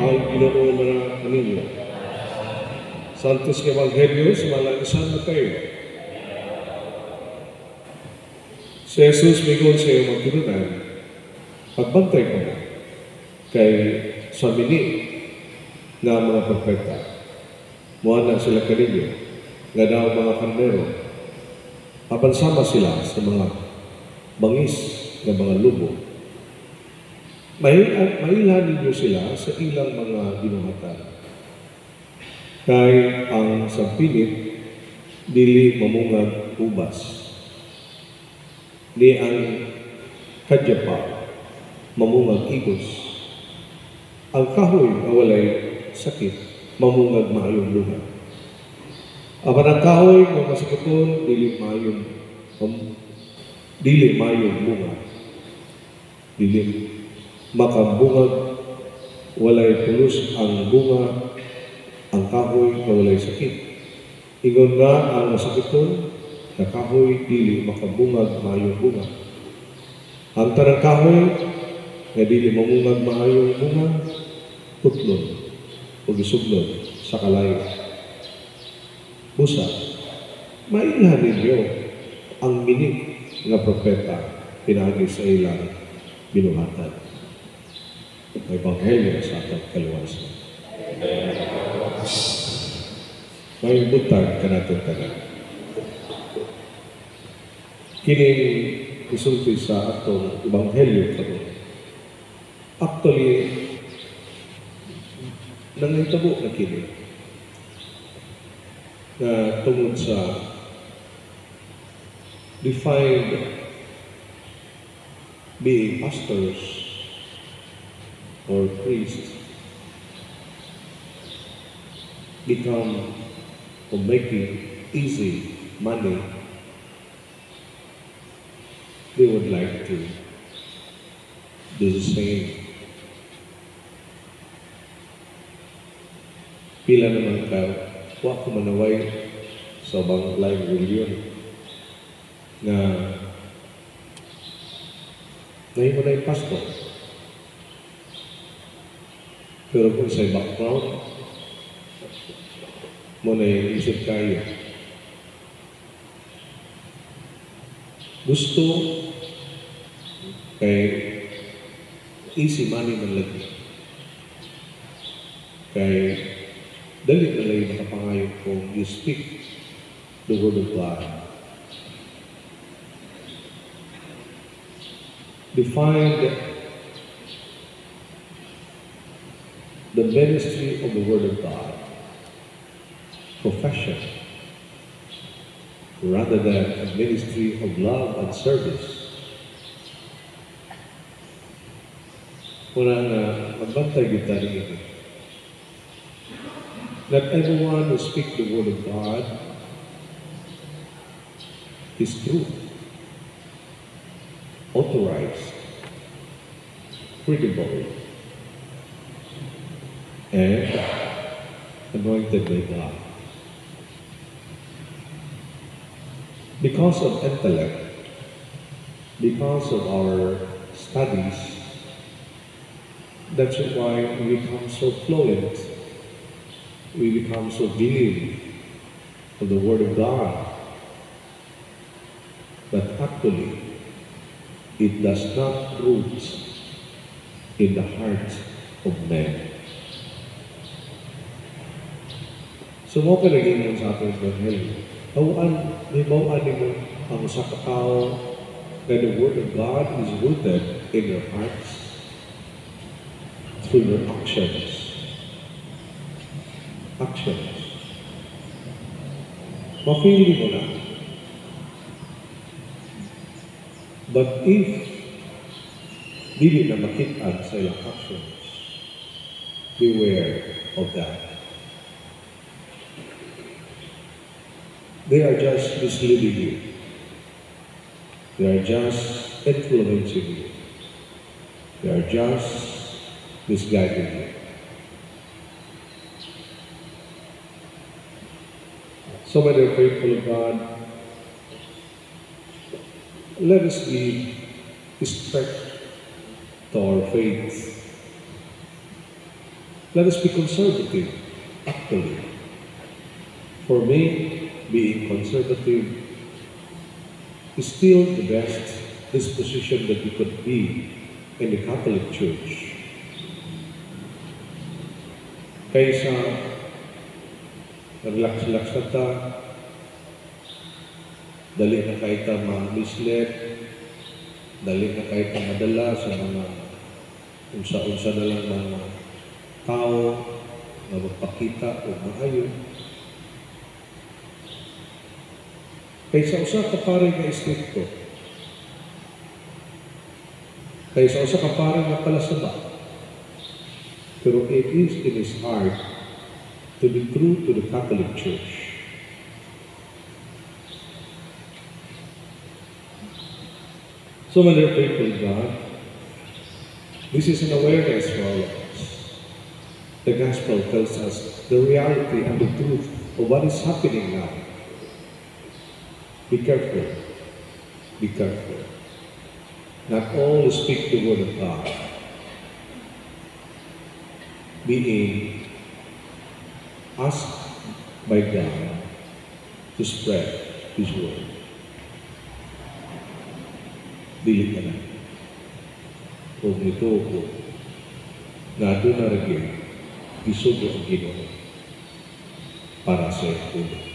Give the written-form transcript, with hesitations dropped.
ang Ginoo na kaninyo. Santos Evangelio sa mga isan na kayo. Si Jesus migon sa iyong magturunan, pagbantay ko na kay sa mini nga mga propeta. Muha na sila kaninyo, nga daw mga karnero. Papansama sila sa mga bangis na mga lubo. Mailan ninyo sila sa ilang mga ginuhatan. Kay ang sampinit, dili mamungag ubas. Di ang kadyapa, mamungag igos. Ang kahoy na walay sakit, mamungag maayong luha. Apan ang kahoy na masakipon, dili mayong bunga. Dili makabungag, walay pulos ang bunga, ang kahoy na walay sakit. Ingon nga ang masakiton, na kahoy dili makabungag maayong bunga. Ang tanang kahoy na dili mamungag maayong bunga, putlon o gisublon sa kalay. Busa, mailan ninyo ang minik nga propeta pinagi sa ilang binuhatan. Ebanghelyo sa atong kaluwasan. May butag kanatong tanan. Kining isulti sa atong Ebanghelyo karon. Actually, nangitabo na kini na tungod sa defined being pastors or priests become or making easy money. They would like to do the same. Pila naman ka, wa ko manaway sa bang live religion na ngayon mo na yung pastor. Pero kung sa background, mo na yung isip kayo. Gusto kay easy money man lagi. Kay dali na lang nakapangayon kung you speak the word of God. Define the ministry of the word of God, profession, rather than a ministry of love and service. Muna nga, magbantay kita rin. Not everyone who speaks the word of God is true, authorized, credible, and anointed by God. Because of intellect, because of our studies, that's why we become so fluent, we become so believing of the Word of God. But actually, it does not root in the heart of man. So, mo ka naging sa ating Evangelyo. May bawaan mo ang sa kakao that the Word of God is rooted in your hearts through your actions. Mapili mo na. But if dili na makita sa iyong actions, beware of that. They are just misleading you. They are just influencing you. They are just misguiding you. So, my dear faithful of God, let us be strict to our faith. Let us be conservative, actually. For me, being conservative is still the best disposition that you could be in the Catholic Church. Kaysa relax-relax na ta, dali na kahit ma-mislead, dali na kahit madala sa mga unsa-unsa na lang mga tao na magpakita o maayo. Kaysa usa ka pare nga istrikto, kaysa usa ka pare nga palasaba, pero it is in his heart to be true to the Catholic Church. So, my dear faithful God, this is an awareness for all of us. The Gospel tells us the reality and the truth of what is happening now. Be careful. Be careful. Not all speak the word of God, being asked by God to spread His word. Dili ka na. Huwag nito ko na doon na rin isugo ang Ginoo para sa iyo.